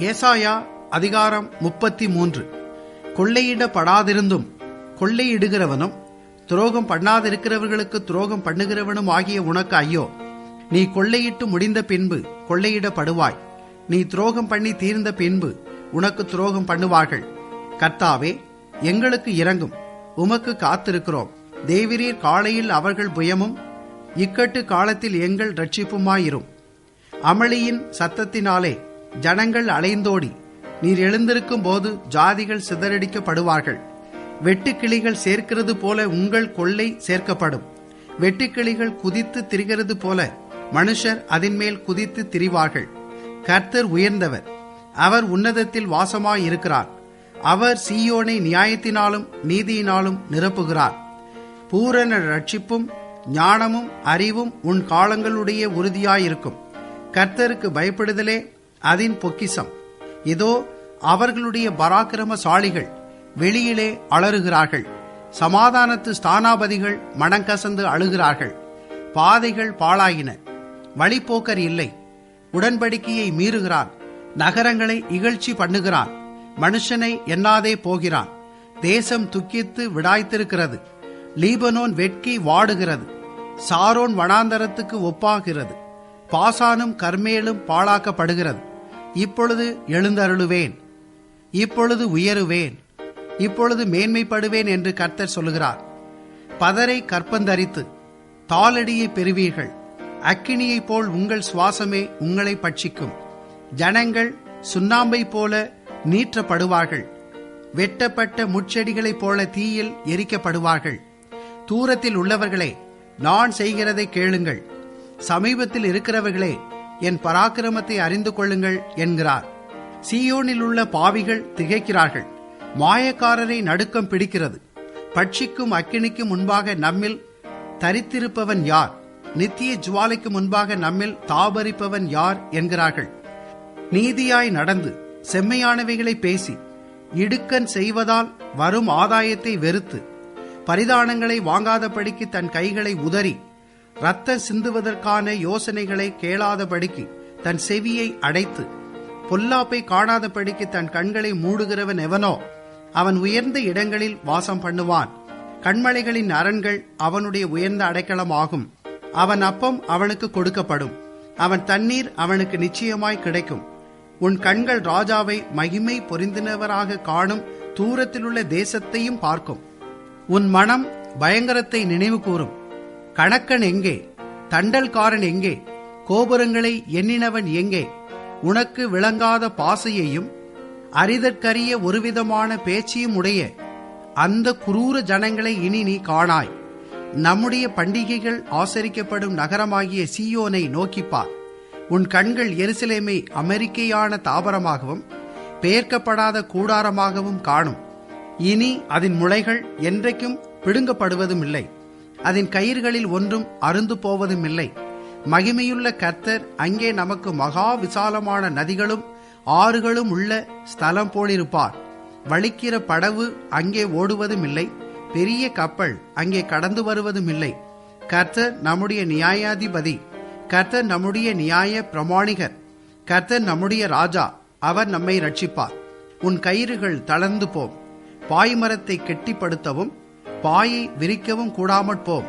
ஏசாயா அதிகாரம் 33. கொள்ளையிடப்படாதிருந்தும் கொள்ளையிடுகிறவனும் துரோகம் பண்ணாதிருக்கிறவர்களுக்கு துரோகம் பண்ணுகிறவனும் ஆகிய உனக்கு ஐயோ! நீ கொள்ளையிட்டு முடிந்த பின்பு கொள்ளையிடப்படுவாய். நீ துரோகம் பண்ணி தீர்ந்த பின்பு உனக்கு துரோகம் பண்ணுவார்கள். கர்த்தாவே, எங்களுக்கு இரங்கும், உமக்கு காத்திருக்கிறோம். தேவரீர் காலையில் அவர்கள் புயமும் இக்கட்டு காலத்தில் எங்கள் இரட்சிப்புமாயிரும். அமளியின் சத்தத்தினாலே ஜனங்கள் அலைந்தோடி நீர் எழுந்திருக்கும் போது ஜாதிகள் சிதறடிக்கப்படுவார்கள். வெட்டுக்கிளிகள் சேர்க்கிறது போல உங்கள் கொள்ளை சேர்க்கப்படும். வெட்டுக்கிளிகள் குதித்து திரிகிறது போல மனுஷர் அதன் மேல் குதித்து திரிவார்கள். கர்த்தர் உயர்ந்தவர், அவர் உன்னதத்தில் வாசமாயிருக்கிறார். அவர் சீயோனை நியாயத்தினாலும் நீதியினாலும் நிரப்புகிறார். பூரண ரட்சிப்பும் ஞானமும் அறிவும் உன் காலங்களுடைய உறுதியாயிருக்கும். கர்த்தருக்கு பயப்படுதலே அதன் பொக்கிசம். இதோ அவர்களுடைய பராக்கிரமசாலிகள் வெளியிலே அலறுகிறார்கள். சமாதானத்து ஸ்தானாபதிகள் மனங்கசந்து அழுகிறார்கள். பாதைகள் பாழாயின, வழிப்போக்கர் இல்லை. உடன்படிக்கையை மீறுகிறான், நகரங்களை இகழ்ச்சி பண்ணுகிறான். மனுஷனை எண்ணாதே போகிறான். தேசம் துக்கித்து விடாய்த்திருக்கிறது. லீபனோன் வெட்கி வாடுகிறது. சாரோன் வனாந்தரத்துக்கு ஒப்பாகிறது. பாசானும் கர்மேலும் பாழாக்கப்படுகிறது. இப்பொழுது எழுந்தருளுவேன், இப்பொழுது உயருவேன், இப்பொழுது மேன்மைப்படுவேன் என்று கர்த்தர் சொல்லுகிறார். பதரை கற்பந்தரித்து தாளடியை பெறுவீர்கள். அக்கினியைப் போல் உங்கள் சுவாசமே உங்களை பட்சிக்கும். ஜனங்கள் சுண்ணாம்பை போல நீற்றப்படுவார்கள். வெட்டப்பட்ட முட்செடிகளைப் போல தீயில் எரிக்கப்படுவார்கள். தூரத்தில் உள்ளவர்களே, நான் செய்கிறதை கேளுங்கள். சமீபத்தில் இருக்கிறவர்களே, என் பராக்கிரமத்தை அறிந்து கொள்ளுங்கள் என்கிறார். சீயோனில் உள்ள பாவிகள் திகைக்கிறார்கள். மாயக்காரரை நடுக்கம் பிடிக்கிறது. பட்சிக்கும் அக்கினிக்கு முன்பாக நம்மில் தரித்திருப்பவன் யார்? நித்திய ஜுவாலைக்கு முன்பாக நம்மில் தாபரிப்பவன் யார் என்கிறார்கள். நீதியாய் நடந்து செம்மையானவைகளை பேசி இடுக்கண் செய்வதால் வரும் ஆதாயத்தை வெறுத்து பரிதானங்களை வாங்காதபடிக்கு தன் கைகளை உதறி இரத்த சிந்துவதற்கான யோசனைகளை கேளாதபடிக்கு தன் செவியை அடைத்து பொல்லாப்பை காணாதபடிக்கு தன் கண்களை மூடுகிறவன் எவனோ அவன் உயர்ந்த இடங்களில் வாசம் பண்ணுவான். கண்மலைகளின் அரண்கள் அவனுடைய உயர்ந்த அடைக்கலமாகும். அவன் அப்பம் அவனுக்கு கொடுக்கப்படும். அவன் தண்ணீர் அவனுக்கு நிச்சயமாய் கிடைக்கும். உன் கண்கள் ராஜாவை மகிமை பொருந்தினவராக காணும் தூரத்திலுள்ள தேசத்தையும் பார்க்கும். உன் மனம் பயங்கரத்தை நினைவு கூறும். கணக்கன் எங்கே? தண்டல்காரன் எங்கே? கோபுரங்களை எண்ணினவன் எங்கே? உனக்கு விளங்காத பாசையையும் அரிதற்கரிய ஒருவிதமான பேச்சையும் உடைய அந்த குரூர ஜனங்களை இனி நீ காணாய். நம்முடைய பண்டிகைகள் ஆசரிக்கப்படும் நகரமாகிய சீயோனை நோக்கிப்பார். உன் கண்கள் எருசலேமை அமெரிக்கையான தாபரமாகவும் பெயர்க்கப்படாத கூடாரமாகவும் காணும். இனி அதன் முளைகள் என்றைக்கும் பிடுங்கப்படுவதும் இல்லை. அதன் கயிறுகளில் ஒன்றும் அருந்து போவதும் இல்லை. மகிமையுள்ள கர்த்தர் அங்கே நமக்கு மகா விசாலமான நதிகளும் ஆறுகளும் உள்ள ஸ்தலம் போலிருப்பார். வலிக்கிற படவு அங்கே ஓடுவதும் இல்லை. பெரிய கப்பல் அங்கே கடந்து வருவதும் இல்லை. கர்த்தர் நம்முடைய நியாயாதிபதி. கர்த்தர் நம்முடைய நியாய பிரமாணிகர். கர்த்தர் நம்முடைய ராஜா. அவர் நம்மை ரட்சிப்பார். உன் கயிறுகள் தளர்ந்து போம். பாய்மரத்தை கெட்டிப்படுத்தவும் பாயை விரிக்கவும் கூடாமற் போம்.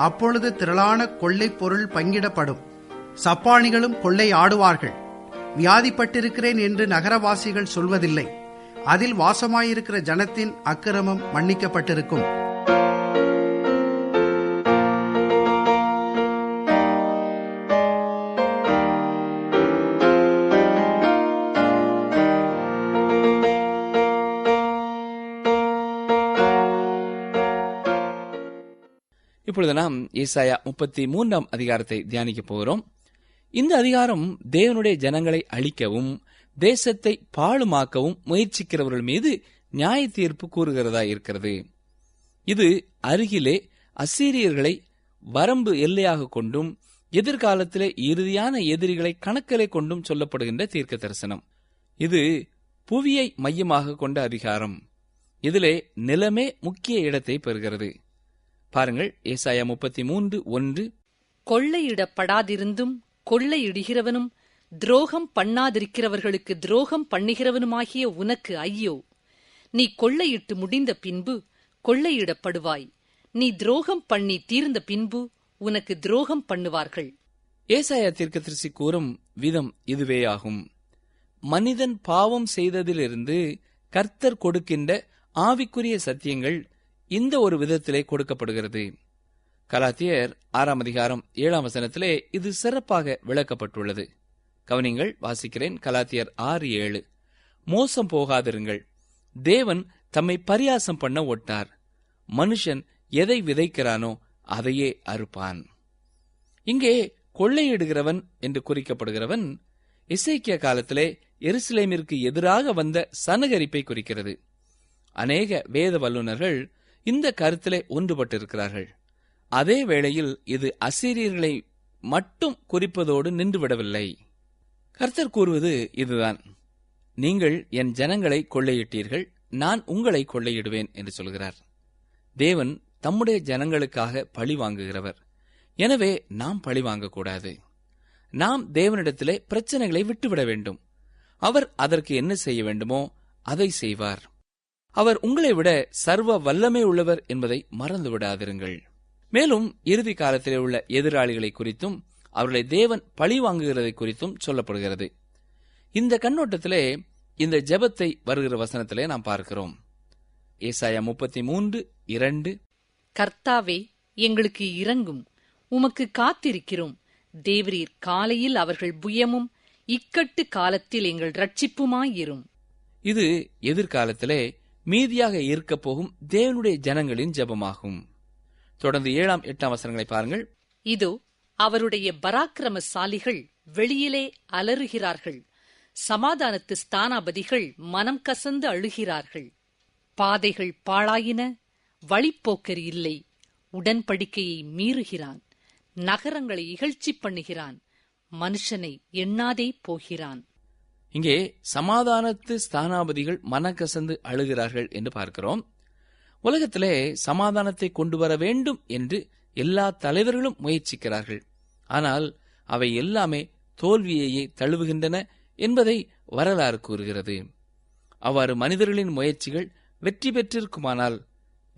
அப்பொழுது திரளான கொள்ளை பொருள் பங்கிடப்படும். சப்பானிகளும் கொள்ளை ஆடுவார்கள். வியாதிப்பட்டிருக்கிறேன் என்று நகரவாசிகள் சொல்வதில்லை. அதில் வாசமாயிருக்கிற ஜனத்தின் அக்கிரமம் மன்னிக்கப்பட்டிருக்கும். இப்பொழுது நாம் ஏசாயா 33 அதிகாரத்தை தியானிக்க போகிறோம். இந்த அதிகாரம் தேவனுடைய ஜனங்களை அழிக்கவும் தேசத்தை பாழுமாக்கவும் முயற்சிக்கிறவர்கள் மீது நியாய தீர்ப்பு கூறுகிறதா இருக்கிறது. இது அருகிலே அசீரியர்களை வரம்பு எல்லையாக கொண்டும் எதிர்காலத்திலே இறுதியான எதிரிகளை கணக்கிலே கொண்டும் சொல்லப்படுகின்ற தீர்க்க தரிசனம். இது புவியை மையமாக கொண்ட அதிகாரம். இதிலே நிலமே முக்கிய இடத்தை பெறுகிறது. பாருங்கள், ஏசாயா 33:1. கொள்ளையிடப்படாதிருந்தும் கொள்ளையிடுகிறவனும் துரோகம் பண்ணாதிருக்கிறவர்களுக்கு துரோகம் பண்ணுகிறவனுமாகிய உனக்கு ஐயோ! நீ கொள்ளையிட்டு முடிந்த பின்பு கொள்ளையிடப்படுவாய். நீ துரோகம் பண்ணி தீர்ந்த பின்பு உனக்கு துரோகம் பண்ணுவார்கள். ஏசாயா தீர்க்கதரிசி கூறும் விதம் இதுவேயாகும். மனிதன் பாவம் செய்ததிலிருந்து கர்த்தர் கொடுக்கின்ற ஆவிக்குரிய சத்தியங்கள் இந்த ஒரு விதத்திலே கொடுக்கப்படுகிறது. கலாத்தியர் 6:7 இது சிறப்பாக விளக்கப்பட்டுள்ளது. கவனிங்கள், வாசிக்கிறேன். கலாத்தியர் 6:7. மோசம் போகாதிருங்கள். தேவன் தம்மை பரியாசம் பண்ண ஒட்டார். மனுஷன் எதை விதைக்கிறானோ அதையே அறுப்பான். இங்கே கொள்ளையிடுகிறவன் என்று குறிக்கப்படுகிறவன் எசேக்கியா காலத்திலே எருசலேமிற்கு எதிராக வந்த சனகரிப்பை குறிக்கிறது. அநேக வேத வல்லுநர்கள் இந்த கருத்திலே ஒன்றுபட்டிருக்கிறார்கள். அதே வேளையில் இது அசீரியர்களை மட்டும் குறிப்பதோடு நின்றுவிடவில்லை. கர்த்தர் கூறுவது இதுதான்: நீங்கள் என் ஜனங்களை கொள்ளையிட்டீர்கள், நான் உங்களை கொள்ளையிடுவேன் என்று சொல்கிறார். தேவன் தம்முடைய ஜனங்களுக்காக பழி வாங்குகிறவர். எனவே நாம் பழி வாங்கக்கூடாது. நாம் தேவனிடத்திலே பிரச்சனைகளை விட்டுவிட வேண்டும். அவர் அதற்கு என்ன செய்ய வேண்டுமோ அதை செய்வார். அவர் உங்களை விட சர்வ வல்லமை உள்ளவர் என்பதை மறந்து விடாதிருங்கள். மேலும் இறுதி காலத்திலே உள்ள எதிராளிகளை குறித்தும் அவர்களை தேவன் பழி வாங்குகிறதை குறித்தும் சொல்லப்படுகிறது. இந்த கண்ணோட்டத்திலே இந்த ஜெபத்தை வருகிற வசனத்திலே நாம் பார்க்கிறோம். ஏசாயா 33:2. கர்த்தாவே, எங்களுக்கு இரங்கும், உமக்கு காத்திருக்கிறோம். தேவரீர் காலையில் அவர்கள் புயமும் இக்கட்டு காலத்தில் எங்கள் இரட்சிப்புமாயிரும். இது எதிர்காலத்திலே மீதியாக இருக்கப் போகும் தேவனுடைய ஜனங்களின் ஜெபமாகும். தொடர்ந்து 7-8 வசனங்களை பாருங்கள். இதோ அவருடைய பராக்கிரமசாலிகள் வெளியிலே அலறுகிறார்கள். சமாதானத்து ஸ்தானாபதிகள் மனம் கசந்து அழுகிறார்கள். பாதைகள் பாழாயின, வழிப்போக்கர் இல்லை. உடன்படிக்கையை மீறுகிறான். நகரங்களை இகழ்ச்சி பண்ணுகிறான். மனுஷனை எண்ணாதே போகிறான். இங்கே சமாதானத்து ஸ்தானாபதிகள் மனக்கசந்து அழுகிறார்கள் என்று பார்க்கிறோம். உலகத்திலே சமாதானத்தை கொண்டு வர வேண்டும் என்று எல்லா தலைவர்களும் முயற்சிக்கிறார்கள். ஆனால் அவை எல்லாமே தோல்வியையே தழுவுகின்றன என்பதை வரலாறு கூறுகிறது. அவ்வாறு மனிதர்களின் முயற்சிகள் வெற்றி பெற்றிருக்குமானால்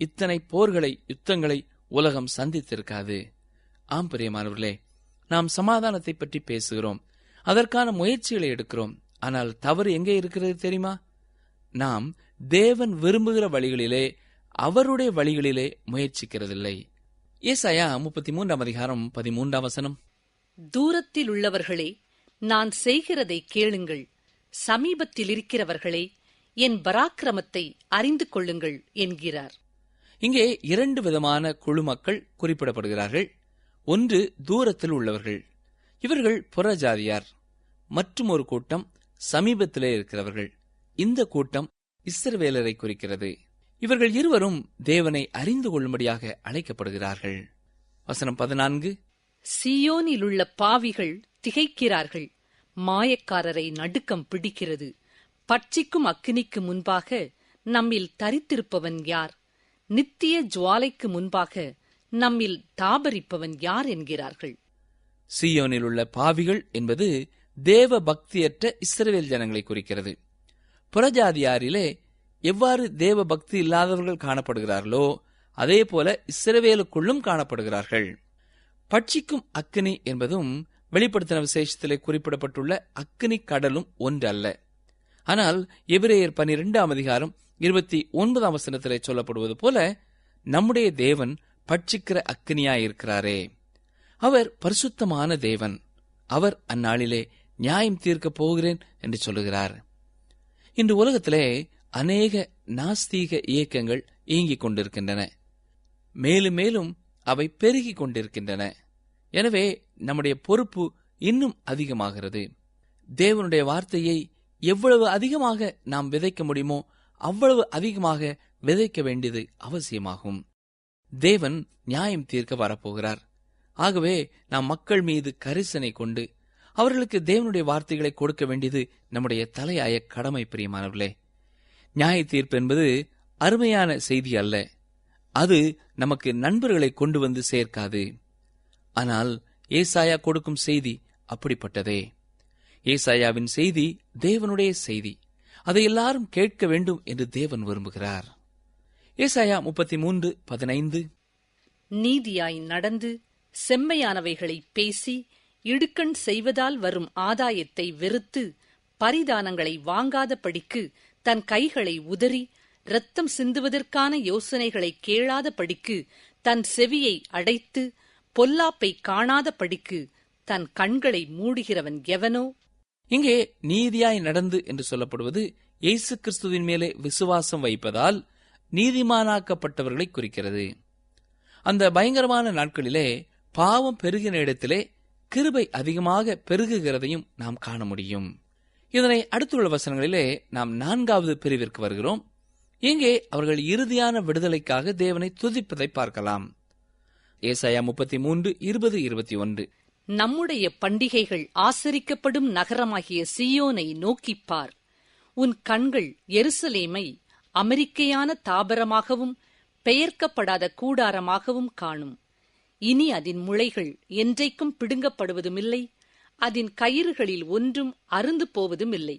இத்தனை போர்களை, யுத்தங்களை உலகம் சந்தித்திருக்காது. ஆம் பிரியமானவர்களே, நாம் சமாதானத்தை பற்றி பேசுகிறோம், அதற்கான முயற்சிகளை எடுக்கிறோம். ஆனால் தவறு எங்கே இருக்கிறது தெரியுமா? நாம் தேவன் விரும்புகிற வழிகளிலே, அவருடைய வழிகளிலே முயற்சிக்கிறதில்லை. ஏசாயா 33:13. தூரத்தில் உள்ளவர்களே, நான் செய்கிறதை கேளுங்கள். சமீபத்தில் இருக்கிறவர்களே, என் பராக்கிரமத்தை அறிந்து கொள்ளுங்கள் என்கிறார். இங்கே 2 விதமான குழு மக்கள் குறிப்பிடப்படுகிறார்கள். ஒன்று தூரத்தில் உள்ளவர்கள், இவர்கள் புறஜாதியார். மற்றும் ஒரு கூட்டம் சமீபத்திலே இருக்கிறவர்கள். இந்த கூட்டம் இஸ்ரவேலரை குறிக்கிறது. இவர்கள் இருவரும் தேவனை அறிந்து கொள்ளும்படியாக அழைக்கப்படுகிறார்கள். வசனம் 14. சீயோனிலுள்ள பாவிகள் திகைக்கிறார்கள். மாயக்காரரை நடுக்கம் பிடிக்கிறது. பட்சிக்கும் அக்கினிக்கு முன்பாக நம்மில் தரித்திருப்பவன் யார்? நித்திய ஜுவாலைக்கு முன்பாக நம்மில் தாபரிப்பவன் யார் என்கிறார்கள். சீயோனில் உள்ள பாவிகள் என்பது தேவ பக்தியற்ற இஸ்ரவேல் ஜனங்களை குறிக்கிறது. புறஜாதியாரிலே எவ்வாறு தேவ பக்தி இல்லாதவர்கள் காணப்படுகிறார்களோ அதே போல இஸ்ரவேலுக்குள்ளும் காணப்படுகிறார்கள். பட்சிக்கும் அக்கினி என்பதும் வெளிப்படுத்தின விசேஷத்திலே குறிப்பிடப்பட்டுள்ள அக்கினி கடலும் ஒன்றல்ல. ஆனால் எபிரேயர் 12:29 சொல்லப்படுவது போல நம்முடைய தேவன் பட்சிக்கிற அக்கினியாயிருக்கிறாரே. அவர் பரிசுத்தமான தேவன். அவர் அந்நாளிலே நியாயம் தீர்க்கப் போகிறேன் என்று சொல்லுகிறார். இன்று உலகத்திலே அநேக நாஸ்தீக இயக்கங்கள் இயங்கிக் கொண்டிருக்கின்றன. மேலும் மேலும் அவை பெருகிக் கொண்டிருக்கின்றன. எனவே நம்முடைய பொறுப்பு இன்னும் அதிகமாகிறது. தேவனுடைய வார்த்தையை எவ்வளவு அதிகமாக நாம் விதைக்க முடியுமோ அவ்வளவு அதிகமாக விதைக்க வேண்டியது அவசியமாகும். தேவன் நியாயம் தீர்க்க வரப்போகிறார். ஆகவே நாம் மக்கள் மீது கரிசனை கொண்டு அவர்களுக்கு தேவனுடைய வார்த்தைகளை கொடுக்க வேண்டியது நம்முடைய தலையாய கடமை. பிரியமானவர்களே, நியாய தீர்ப்பு என்பது அருமையான செய்தி அல்ல. அது நமக்கு நண்பர்களை கொண்டு வந்து சேர்க்காது. ஆனால் ஏசாயா கொடுக்கும் செய்தி அப்படிப்பட்டதே. ஏசாயாவின் செய்தி தேவனுடைய செய்தி. அதை எல்லாரும் கேட்க வேண்டும் என்று தேவன் விரும்புகிறார். ஏசாயா 33:15 நீதியாய் நடந்து செம்மையானவைகளை பேசி இடுக்கண் செய்வதால் வரும் ஆதாயத்தை வெறுத்து பரிதானங்களை வாங்காதபடிக்கு தன் கைகளை உதறி இரத்தம் சிந்துவதற்கான யோசனைகளை கேளாதபடிக்கு தன் செவியை அடைத்து பொல்லாப்பை காணாதபடிக்கு தன் கண்களை மூடுகிறவன் எவனோ? இங்கே நீதியாய் நடந்து என்று சொல்லப்படுவது இயேசு கிறிஸ்துவின் மேலே விசுவாசம் வைப்பதால் நீதிமானாக்கப்பட்டவர்களை குறிக்கிறது. அந்த பயங்கரமான நாட்களிலே பாவம் பெருகின இடத்திலே கிருபை அதிகமாக பெருகுகிறதையும் நாம் காண முடியும். இதனை அடுத்துள்ள வசனங்களிலே நாம் 4வது பிரிவிற்கு வருகிறோம். இங்கே அவர்கள் இறுதியான விடுதலைக்காக தேவனை துதிப்பதை பார்க்கலாம். ஏசாயா 33:20-21 நம்முடைய பண்டிகைகள் ஆசரிக்கப்படும் நகரமாகிய சீயோனை நோக்கிப்பார். உன் கண்கள் எருசலேமை அமெரிக்கையான தாபரமாகவும் பெயர்க்கப்படாத கூடாரமாகவும் காணும். இனி அதன் முளைகள் என்றைக்கும் பிடுங்கப்படுவதுமில்லை, அதன் கயிறுகளில் ஒன்றும் அருந்து போவதுமில்லை.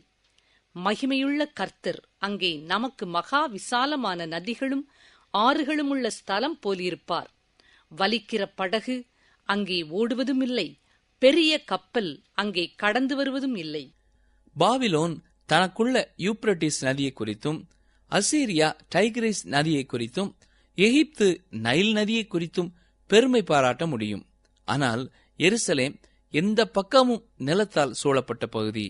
மகிமையுள்ள கர்த்தர் அங்கே நமக்கு மகா விசாலமான நதிகளும் ஆறுகளும் உள்ள ஸ்தலம் போலிருப்பார். வலிக்கிற படகு அங்கே ஓடுவதுமில்லை, பெரிய கப்பல் அங்கே கடந்து வருவதும் இல்லை. பாபிலோன் தனக்குள்ள யூப்ரட்டிஸ் நதியை குறித்தும், அசீரியா டைகிரிஸ் நதியை குறித்தும், எகிப்து நைல் நதியை குறித்தும் பெருமை பாராட்ட முடியும். ஆனால் எருசலேம் எந்த பக்கமும் நிலத்தால் சூழப்பட்ட பகுதி.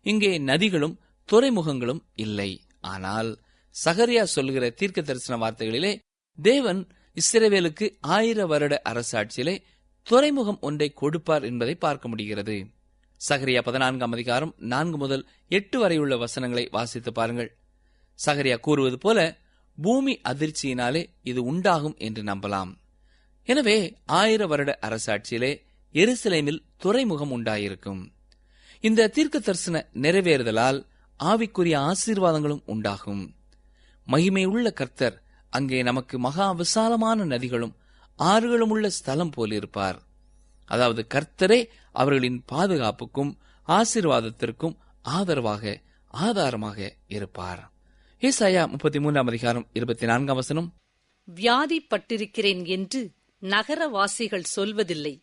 இங்கே நதிகளும் துறைமுகங்களும் இல்லை. ஆனால் சகரியா சொல்லுகிற தீர்க்க தரிசன வார்த்தைகளிலே தேவன் இஸ்ரவேலுக்கு 1000 வருட அரசாட்சியிலே துறைமுகம் ஒன்றை கொடுப்பார் என்பதை பார்க்க முடிகிறது. சகரியா 14:4-8 வரையுள்ள வசனங்களை வாசித்து பாருங்கள். சகரியா கூறுவது போல பூமி அதிர்ச்சியினாலே இது உண்டாகும் என்று நம்பலாம். எனவே 1000 வருட அரசாட்சியிலே எருசலேமில் துறைமுகம் உண்டாயிருக்கும். இந்த தீர்க்க தரிசன நிறைவேறுதலால் ஆவிக்குரிய ஆசீர்வாதங்களும் உண்டாகும். மகிமையுள்ள கர்த்தர் அங்கே நமக்கு மகா விசாலமான நதிகளும் ஆறுகளும் உள்ள ஸ்தலம் போலிருப்பார். அதாவது கர்த்தரே அவர்களின் பாதுகாப்புக்கும் ஆசீர்வாதத்திற்கும் ஆதாரமாக இருப்பார். ஏசாயா 33:24 வியாதிப்பட்டிருக்கிறேன் என்று நகரவாசிகள் சொல்வதில்லை,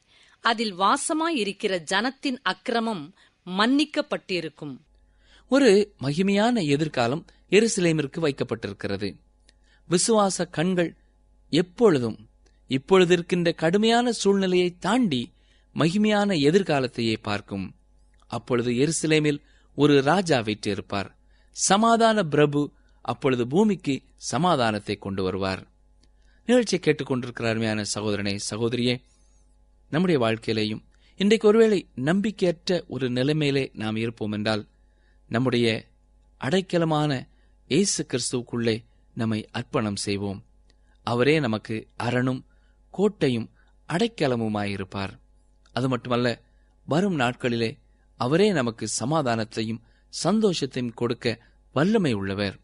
அதில் வாசமாயிருக்கிற ஜனத்தின் அக்கிரமம் மன்னிக்கப்பட்டிருக்கும். ஒரு மகிமையான எதிர்காலம் எருசலேமிற்கு வைக்கப்பட்டிருக்கிறது. விசுவாச கண்கள் எப்பொழுதும் இப்பொழுது இருக்கின்ற கடுமையான சூழ்நிலையை தாண்டி மகிமையான எதிர்காலத்தையே பார்க்கும். அப்பொழுது எருசலேமில் ஒரு ராஜா வீற்றிருப்பார். சமாதான பிரபு அப்பொழுது பூமிக்கு சமாதானத்தை கொண்டு வருவார். நிகழ்ச்சியை கேட்டுக்கொண்டிருக்கிற அருமையான சகோதரனே, சகோதரியே, நம்முடைய வாழ்க்கையிலேயும் இன்றைக்கு ஒருவேளை நம்பிக்கையற்ற ஒரு நிலைமையிலே நாம் இருப்போம் என்றால், நம்முடைய அடைக்கலமான இயேசு கிறிஸ்துவுக்குள்ளே நம்மை அர்ப்பணம் செய்வோம். அவரே நமக்கு அரணும் கோட்டையும் அடைக்கலமுமாயிருப்பார். அது மட்டுமல்ல, வரும் நாட்களிலே அவரே நமக்கு சமாதானத்தையும் சந்தோஷத்தையும் கொடுக்க வல்லமை உள்ளவர்.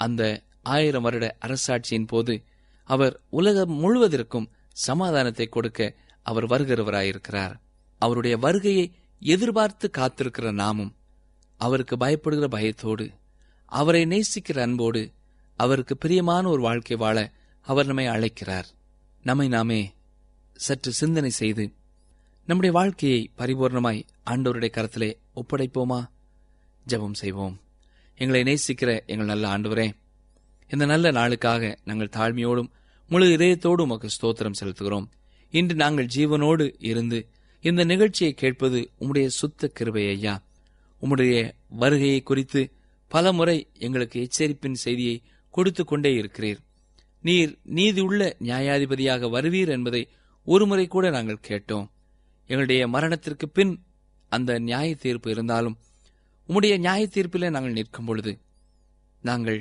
அந்த 1000 வருட அரசாட்சியின் போது அவர் உலகம் முழுவதற்கும் சமாதானத்தை கொடுக்க அவர் வருகிறவராயிருக்கிறார். அவருடைய வருகையை எதிர்பார்த்து காத்திருக்கிற நாமும் அவருக்கு பயப்படுகிற பயத்தோடு, அவரை நேசிக்கிற அன்போடு, அவருக்கு பிரியமான ஒரு வாழ்க்கை வாழ அவர் நம்மை அழைக்கிறார். நம்மை நாமே சற்று சிந்தனை செய்து நம்முடைய வாழ்க்கையை பரிபூர்ணமாய் ஆண்டவருடைய கரத்திலே ஒப்படைப்போமா? ஜெபம் செய்வோம். எங்களை நேசிக்கிற எங்கள் நல்ல ஆண்டவரே, இந்த நல்ல நாளுக்காக நாங்கள் தாழ்மையோடும் முழு இதயத்தோடு உமக்கு ஸ்தோத்திரம் செலுத்துகிறோம். இன்று நாங்கள் ஜீவனோடு இருந்து இந்த நிகழ்ச்சியை கேட்பது உம்முடைய சுத்த கிருபை ஐயா. உம்முடைய வருகையை குறித்து பல முறை எங்களுக்கு எச்சரிப்பின் செய்தியை கொடுத்து கொண்டே இருக்கிறீர். நீர் நீதியுள்ள நியாயாதிபதியாக வருவீர் என்பதை ஒருமுறை கூட நாங்கள் கேட்டோம். எங்களுடைய மரணத்திற்கு பின் அந்த நியாய தீர்ப்பு இருந்தாலும் உம்முடைய நியாய தீர்ப்பிலே நாங்கள் நிற்கும் பொழுது நாங்கள்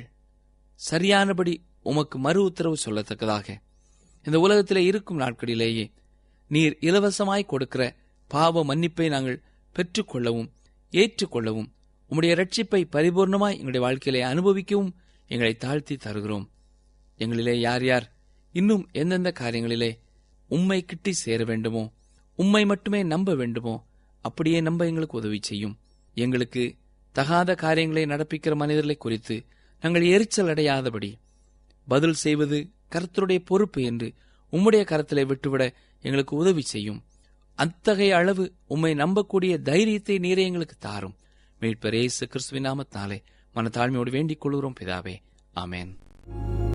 சரியானபடி உமக்கு மறு உத்தரவு சொல்லத்தக்கதாக இந்த உலகத்திலே இருக்கும் நாட்களிலேயே நீர் இலவசமாய் கொடுக்கிற பாவ மன்னிப்பை நாங்கள் பெற்றுக்கொள்ளவும் ஏற்றுக்கொள்ளவும் உம்முடைய ரட்சிப்பை பரிபூர்ணமாய் எங்களுடைய வாழ்க்கையிலே அனுபவிக்கவும் எங்களை தாழ்த்தி தருகிறோம். எங்களிலே யார் யார் இன்னும் எந்தெந்த காரியங்களிலே உம்மை கிட்டி சேர வேண்டுமோ, உம்மை மட்டுமே நம்ப வேண்டுமோ, அப்படியே நம்ப எங்களுக்கு உதவி செய்யும். எங்களுக்கு தகாத காரியங்களை நடப்பிக்கிற மனிதர்களை குறித்து நாங்கள் எரிச்சல் அடையாதபடி பதில் செய்வது கர்த்தருடைய பொறுப்பு என்று உம்முடைய கரத்திலே விட்டுவிட எங்களுக்கு உதவி செய்யும். அத்தகைய அளவு உம்மை நம்பக்கூடிய தைரியத்தை நீரே எங்களுக்கு தாரும். மீட்பர் இயேசு கிறிஸ்துவின் நாமத்தினாலே மனத்தாழ்மையோடு வேண்டிக் கொள்கிறோம் பிதாவே, ஆமென்.